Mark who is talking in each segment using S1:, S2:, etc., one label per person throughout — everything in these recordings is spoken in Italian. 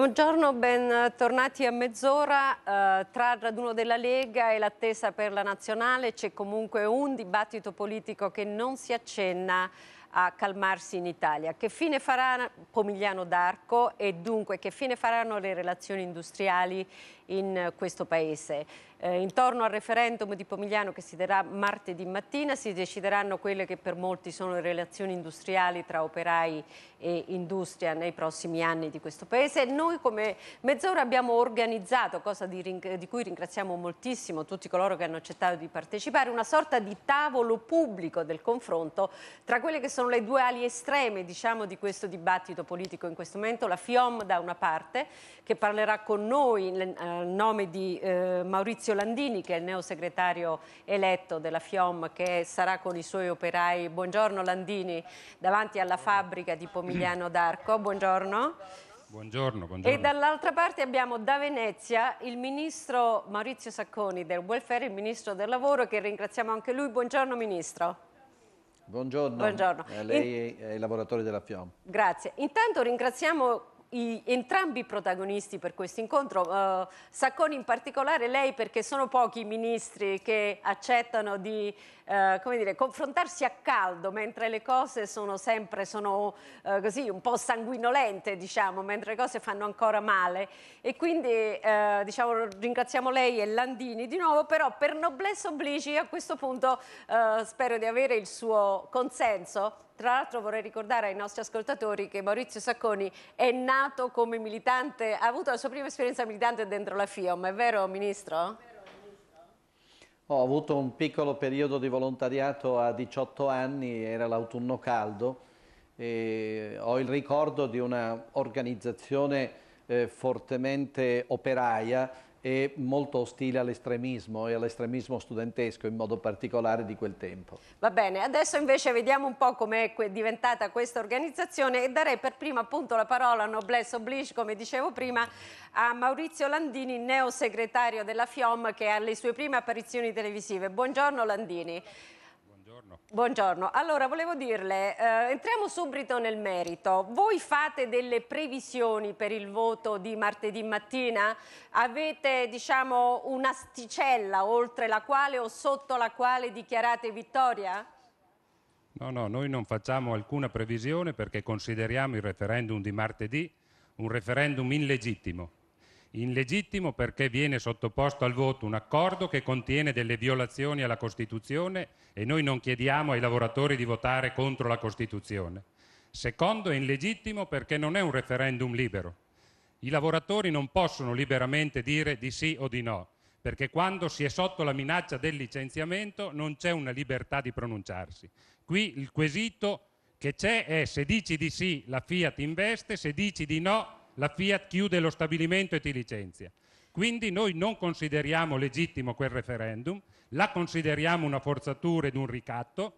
S1: Buongiorno, bentornati a mezz'ora. Tra il raduno della Lega e l'attesa per la nazionale c'è comunque un dibattito politico che non si accenna a calmarsi in Italia. Che fine farà Pomigliano d'Arco e dunque che fine faranno le relazioni industriali in questo Paese? Intorno al referendum di Pomigliano che si terrà martedì mattina si decideranno quelle che per molti sono le relazioni industriali tra operai e industria nei prossimi anni di questo Paese. Noi come mezz'ora abbiamo organizzato, cosa di cui ringraziamo moltissimo tutti coloro che hanno accettato di partecipare, una sorta di tavolo pubblico del confronto tra quelle che sono le due ali estreme, diciamo, di questo dibattito politico in questo momento. La FIOM da una parte, che parlerà con noi a nome di Maurizio Landini, che è il neosegretario eletto della FIOM, che sarà con i suoi operai. Buongiorno Landini, davanti alla fabbrica di Pomigliano d'Arco. Buongiorno.
S2: Buongiorno, buongiorno.
S1: E dall'altra parte abbiamo da Venezia il ministro Maurizio Sacconi del welfare, il ministro del lavoro, che ringraziamo anche lui. Buongiorno ministro.
S3: Buongiorno,
S1: Buongiorno.
S3: A lei e ai lavoratori della FIOM.
S1: Grazie. Intanto ringraziamo entrambi i protagonisti per questo incontro, Sacconi in particolare, lei perché sono pochi i ministri che accettano di come dire, confrontarsi a caldo mentre le cose sono sempre così un po' sanguinolente, diciamo, mentre le cose fanno ancora male, e quindi diciamo, ringraziamo lei e Landini di nuovo, però per noblesse oblige a questo punto spero di avere il suo consenso. Tra l'altro vorrei ricordare ai nostri ascoltatori che Maurizio Sacconi è nato come militante, ha avuto la sua prima esperienza militante dentro la FIOM, è vero Ministro?
S3: Ho avuto un piccolo periodo di volontariato a 18 anni, era l'autunno caldo, e ho il ricordo di una organizzazione fortemente operaia e molto ostile all'estremismo e all'estremismo studentesco in modo particolare di quel tempo.
S1: Va bene, adesso invece vediamo un po' come è diventata questa organizzazione e darei per prima appunto la parola, noblesse oblige, come dicevo prima, a Maurizio Landini, neosegretario della FIOM, che ha le sue prime apparizioni televisive. Buongiorno Landini. Buongiorno. Allora, volevo dirle, entriamo subito nel merito. Voi fate delle previsioni per il voto di martedì mattina? Avete, diciamo, un'asticella oltre la quale o sotto la quale dichiarate vittoria?
S2: No, noi non facciamo alcuna previsione perché consideriamo il referendum di martedì un referendum illegittimo. Illegittimo perché viene sottoposto al voto un accordo che contiene delle violazioni alla Costituzione e noi non chiediamo ai lavoratori di votare contro la Costituzione. Secondo, è illegittimo perché non è un referendum libero. I lavoratori non possono liberamente dire di sì o di no, perché quando si è sotto la minaccia del licenziamento non c'è una libertà di pronunciarsi. Qui il quesito che c'è è: se dici di sì la Fiat investe, se dici di no la Fiat chiude lo stabilimento e ti licenzia. Quindi noi non consideriamo legittimo quel referendum, la consideriamo una forzatura ed un ricatto.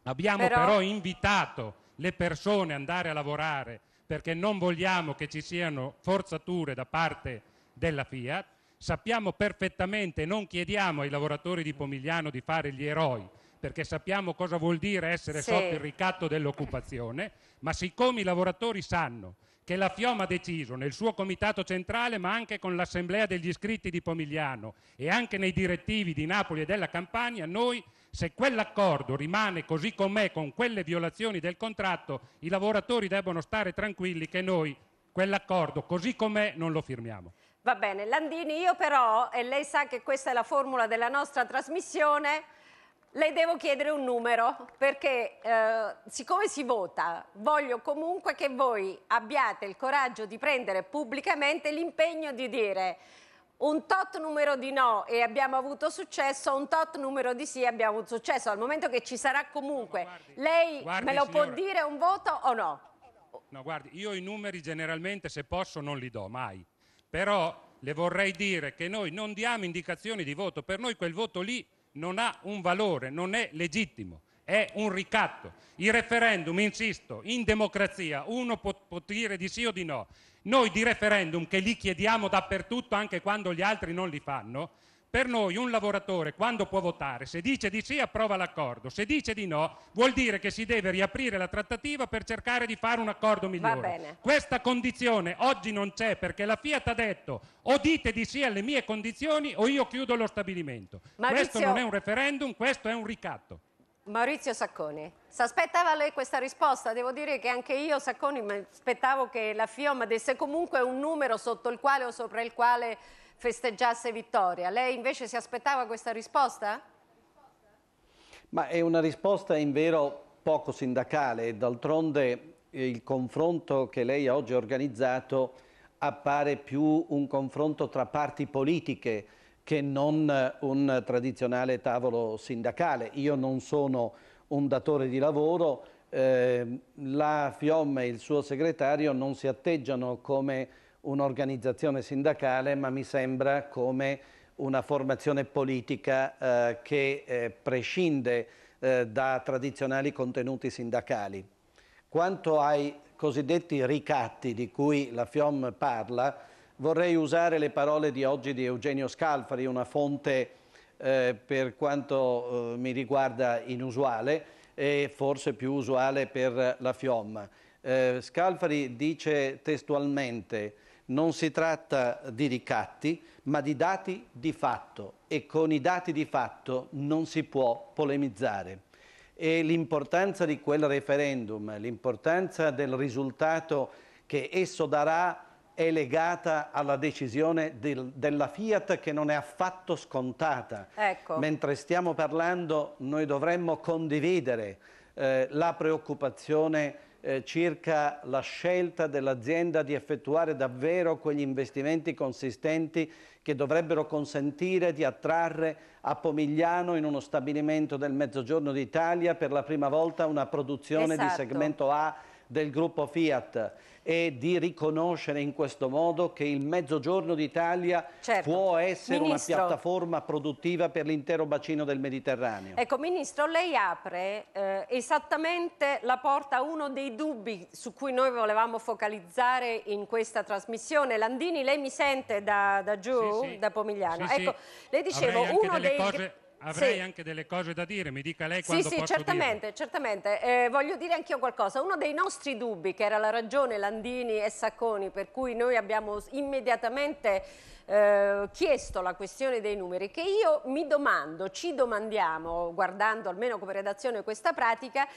S2: Abbiamo però invitato le persone ad andare a lavorare perché non vogliamo che ci siano forzature da parte della Fiat. Sappiamo perfettamente, non chiediamo ai lavoratori di Pomigliano di fare gli eroi, perché sappiamo cosa vuol dire essere sotto il ricatto dell'occupazione, ma siccome i lavoratori sanno che la FIOM ha deciso nel suo comitato centrale, ma anche con l'assemblea degli iscritti di Pomigliano e anche nei direttivi di Napoli e della Campania, noi, se quell'accordo rimane così com'è, con quelle violazioni del contratto, i lavoratori debbono stare tranquilli che noi quell'accordo così com'è non lo firmiamo.
S1: Va bene, Landini, io però, e lei sa che questa è la formula della nostra trasmissione, le devo chiedere un numero, perché siccome si vota, voglio comunque che voi abbiate il coraggio di prendere pubblicamente l'impegno di dire un tot numero di no e abbiamo avuto successo, un tot numero di sì e abbiamo avuto successo. Al momento che ci sarà comunque, lei me lo può dire un voto o no?
S2: No, guardi, io i numeri generalmente, se posso, non li do mai. Però le vorrei dire che noi non diamo indicazioni di voto, per noi quel voto lì non ha un valore, non è legittimo, è un ricatto. Il referendum, insisto, in democrazia uno può dire di sì o di no. Noi di referendum, che li chiediamo dappertutto anche quando gli altri non li fanno, Per noi un lavoratore quando può votare, se dice di sì approva l'accordo, se dice di no vuol dire che si deve riaprire la trattativa per cercare di fare un accordo migliore.
S1: Va bene.
S2: Questa condizione oggi non c'è perché la Fiat ha detto o dite di sì alle mie condizioni o io chiudo lo stabilimento. Questo non è un referendum, questo è un ricatto.
S1: Maurizio Sacconi, si aspettava lei questa risposta? Devo dire che anche io, Sacconi, mi aspettavo che la FIOM desse comunque un numero sotto il quale o sopra il quale festeggiasse vittoria. Lei invece si aspettava questa risposta?
S3: Ma è una risposta in vero poco sindacale, d'altronde il confronto che lei oggi ha organizzato appare più un confronto tra parti politiche che non un tradizionale tavolo sindacale. Io non sono un datore di lavoro, la FIOM e il suo segretario non si atteggiano come un'organizzazione sindacale, ma mi sembra come una formazione politica che prescinde da tradizionali contenuti sindacali. Quanto ai cosiddetti ricatti di cui la FIOM parla, vorrei usare le parole di oggi di Eugenio Scalfari, una fonte per quanto mi riguarda inusuale e forse più usuale per la FIOM. Scalfari dice testualmente: non si tratta di ricatti, ma di dati di fatto e con i dati di fatto non si può polemizzare. E l'importanza di quel referendum, l'importanza del risultato che esso darà è legata alla decisione della Fiat, che non è affatto scontata.
S1: Ecco.
S3: Mentre stiamo parlando noi dovremmo condividere la preoccupazione circa la scelta dell'azienda di effettuare davvero quegli investimenti consistenti che dovrebbero consentire di attrarre a Pomigliano, in uno stabilimento del Mezzogiorno d'Italia, per la prima volta una produzione di segmento A del gruppo Fiat, e di riconoscere in questo modo che il Mezzogiorno d'Italia può essere una piattaforma produttiva per l'intero bacino del Mediterraneo.
S1: Ecco, Ministro, lei apre esattamente la porta a uno dei dubbi su cui noi volevamo focalizzare in questa trasmissione. Landini, lei mi sente da giù,
S2: sì,
S1: da Pomigliano?
S2: Sì,
S1: ecco, le dicevo, uno dei...
S2: Avrei anche delle cose da dire, mi dica lei quando posso
S1: certamente, certamente. Voglio dire anch'io qualcosa. Uno dei nostri dubbi, che era la ragione Landini e Sacconi, per cui noi abbiamo immediatamente chiesto la questione dei numeri, che io mi domando, ci domandiamo, guardando almeno come redazione questa pratica,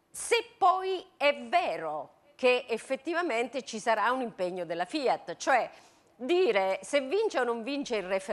S1: se poi è vero che effettivamente ci sarà un impegno della Fiat, cioè dire se vince o non vince il referendum.